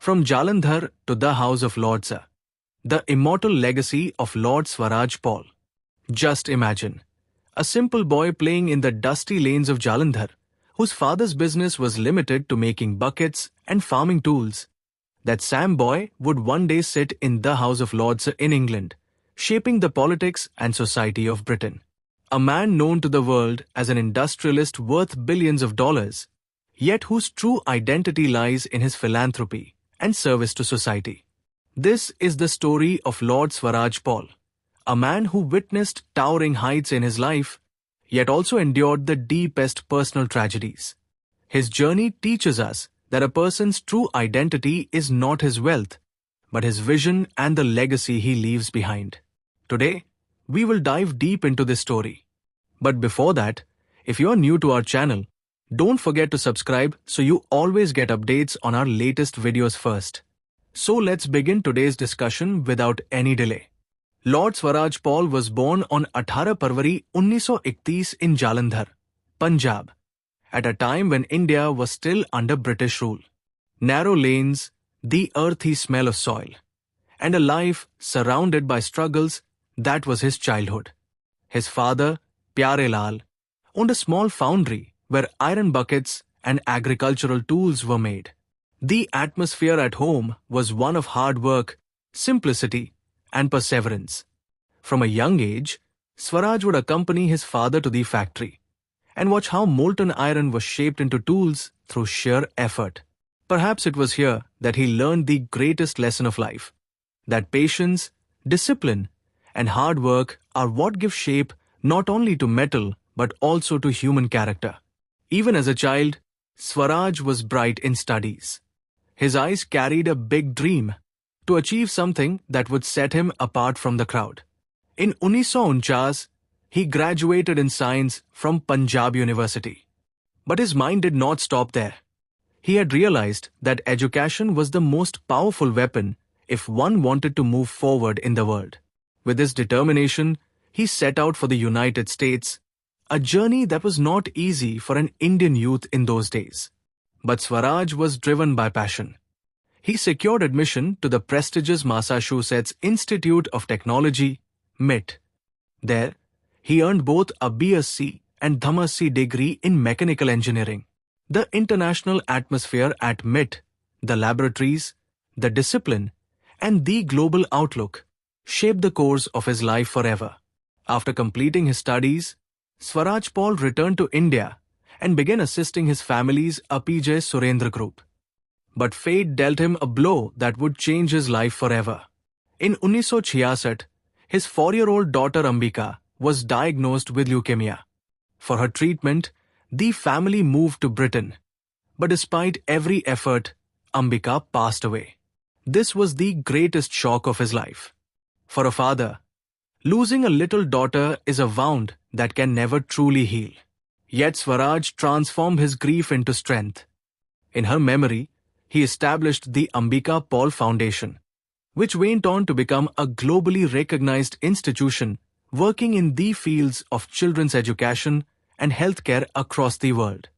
From Jalandhar to the house of Lord Sir. The immortal legacy of Lord Swraj Paul. Just imagine. A simple boy playing in the dusty lanes of Jalandhar, whose father's business was limited to making buckets and farming tools. That Sam boy would one day sit in the house of Lord Sir in England, shaping the politics and society of Britain. A man known to the world as an industrialist worth billions of dollars, yet whose true identity lies in his philanthropy and service to society. This is the story of Lord Swraj Paul, a man who witnessed towering heights in his life, yet also endured the deepest personal tragedies. His journey teaches us that a person's true identity is not his wealth, but his vision and the legacy he leaves behind. Today, we will dive deep into this story. But before that, if you are new to our channel, don't forget to subscribe so you always get updates on our latest videos first. So let's begin today's discussion without any delay. Lord Swraj Paul was born on 18 February 1931 in Jalandhar, Punjab, at a time when India was still under British rule. Narrow lanes, the earthy smell of soil, and a life surrounded by struggles, that was his childhood. His father, Pyare Lal, owned a small foundry where iron buckets and agricultural tools were made. The atmosphere at home was one of hard work, simplicity, and perseverance. From a young age, Swraj would accompany his father to the factory and watch how molten iron was shaped into tools through sheer effort. Perhaps it was here that he learned the greatest lesson of life, that patience, discipline, and hard work are what give shape not only to metal but also to human character. Even as a child, Swraj was bright in studies. His eyes carried a big dream to achieve something that would set him apart from the crowd. In 1949, he graduated in science from Punjab University. But his mind did not stop there. He had realized that education was the most powerful weapon if one wanted to move forward in the world. With this determination, he set out for the United States, a journey that was not easy for an Indian youth in those days. But Swraj was driven by passion. He secured admission to the prestigious Massachusetts Institute of Technology, MIT. There, he earned both a BSc and DHMSc degree in mechanical engineering. The international atmosphere at MIT, the laboratories, the discipline, and the global outlook shaped the course of his life forever. After completing his studies, Swraj Paul returned to India and began assisting his family's 𝐼𝐸𝐿 Surendra Group. But fate dealt him a blow that would change his life forever. In 1966, his 4-year-old daughter Ambika was diagnosed with leukemia. For her treatment, the family moved to Britain. But despite every effort, Ambika passed away. This was the greatest shock of his life. For a father, losing a little daughter is a wound that can never truly heal. Yet Swraj transformed his grief into strength. In her memory, he established the Ambika Paul Foundation, which went on to become a globally recognized institution working in the fields of children's education and healthcare across the world.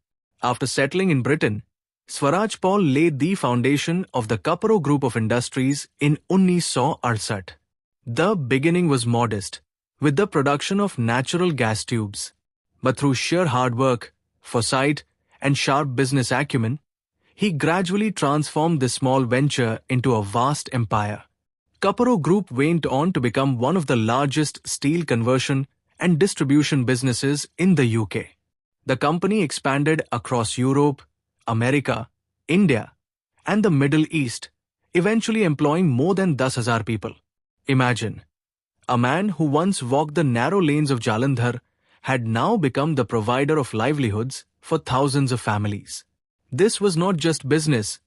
After settling in Britain, Swraj Paul laid the foundation of the Kaparo Group of Industries in 1968. The beginning was modest, with the production of natural gas tubes. But through sheer hard work, foresight, and sharp business acumen, he gradually transformed this small venture into a vast empire. Kaparo Group went on to become one of the largest steel conversion and distribution businesses in the UK. The company expanded across Europe, America, India, and the Middle East, eventually employing more than 10,000 people. Imagine, a man who once walked the narrow lanes of Jalandhar had now become the provider of livelihoods for thousands of families. This was not just business,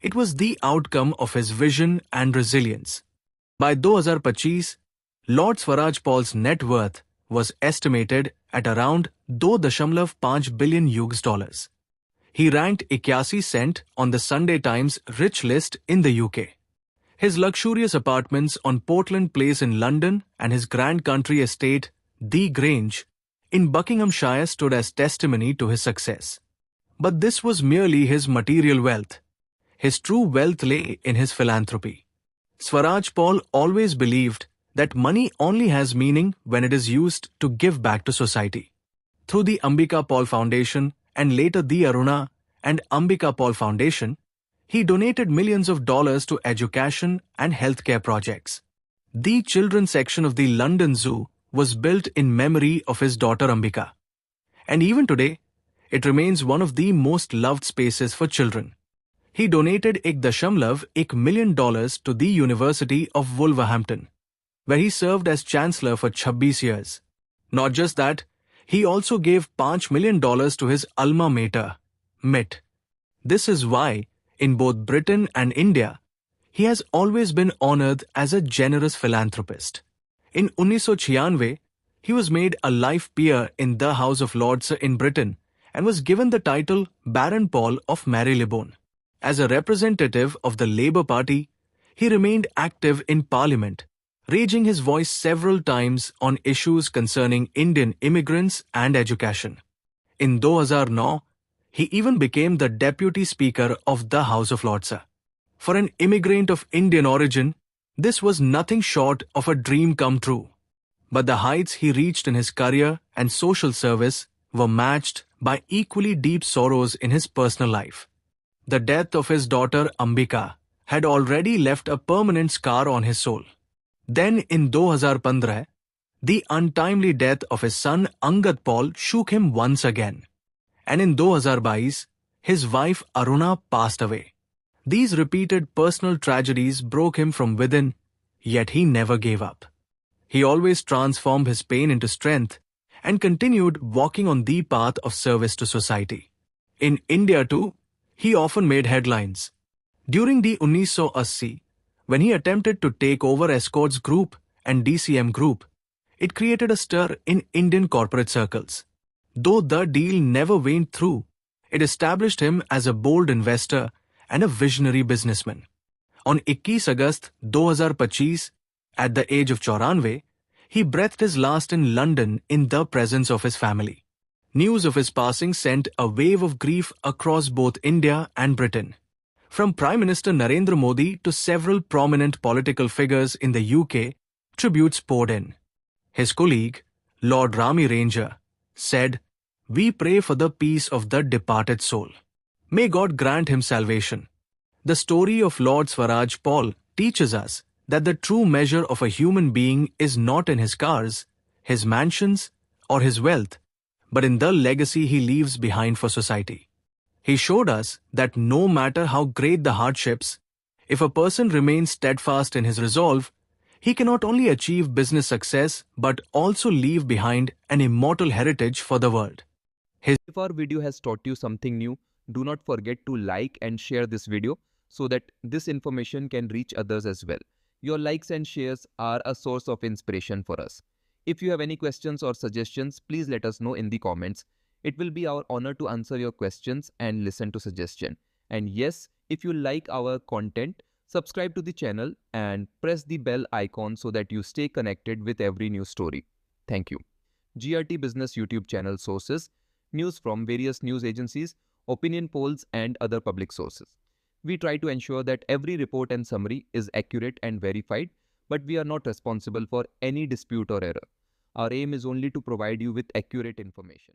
it was the outcome of his vision and resilience. By 2025, Lord Swraj Paul's net worth was estimated at around $2.5 billion. He ranked 81st on the Sunday Times Rich list in the UK. His luxurious apartments on Portland Place in London and his grand country estate, The Grange, in Buckinghamshire stood as testimony to his success. But this was merely his material wealth. His true wealth lay in his philanthropy. Swraj Paul always believed that money only has meaning when it is used to give back to society. Through the Ambika Paul Foundation and later the Aruna and Ambika Paul Foundation, he donated millions of dollars to education and healthcare projects. The children's section of the London Zoo was built in memory of his daughter Ambika. And even today, it remains one of the most loved spaces for children. He donated $1.1 million to the University of Wolverhampton, where he served as Chancellor for 26 years. Not just that, he also gave $5 million to his alma mater, MIT. This is why, in both Britain and India, he has always been honored as a generous philanthropist. In 1996, he was made a life peer in the House of Lords in Britain and was given the title Baron Paul of Marylebone. As a representative of the Labour Party, he remained active in Parliament, raising his voice several times on issues concerning Indian immigrants and education. In 2009, he even became the Deputy Speaker of the House of Lords. For an immigrant of Indian origin, this was nothing short of a dream come true. But the heights he reached in his career and social service were matched by equally deep sorrows in his personal life. The death of his daughter Ambika had already left a permanent scar on his soul. Then in 2015, the untimely death of his son Angad Paul shook him once again. And in 2022, his wife Aruna passed away. These repeated personal tragedies broke him from within, yet he never gave up. He always transformed his pain into strength and continued walking on the path of service to society. In India too, he often made headlines. During the 1980, when he attempted to take over Escorts Group and DCM Group, it created a stir in Indian corporate circles. Though the deal never went through, it established him as a bold investor and a visionary businessman. On 21 August 2025, at the age of 94, he breathed his last in London in the presence of his family. News of his passing sent a wave of grief across both India and Britain. From Prime Minister Narendra Modi to several prominent political figures in the UK, tributes poured in. His colleague, Lord Rami Ranger, said, "We pray for the peace of the departed soul. May God grant him salvation." The story of Lord Swraj Paul teaches us that the true measure of a human being is not in his cars, his mansions, or his wealth, but in the legacy he leaves behind for society. He showed us that no matter how great the hardships, if a person remains steadfast in his resolve, he can not only achieve business success but also leave behind an immortal heritage for the world. If our video has taught you something new, do not forget to like and share this video so that this information can reach others as well. Your likes and shares are a source of inspiration for us. If you have any questions or suggestions, please let us know in the comments. It will be our honor to answer your questions and listen to suggestions. And yes, if you like our content, subscribe to the channel and press the bell icon so that you stay connected with every new story. Thank you. GRT Business YouTube channel sources, news from various news agencies, opinion polls and other public sources. We try to ensure that every report and summary is accurate and verified, but we are not responsible for any dispute or error. Our aim is only to provide you with accurate information.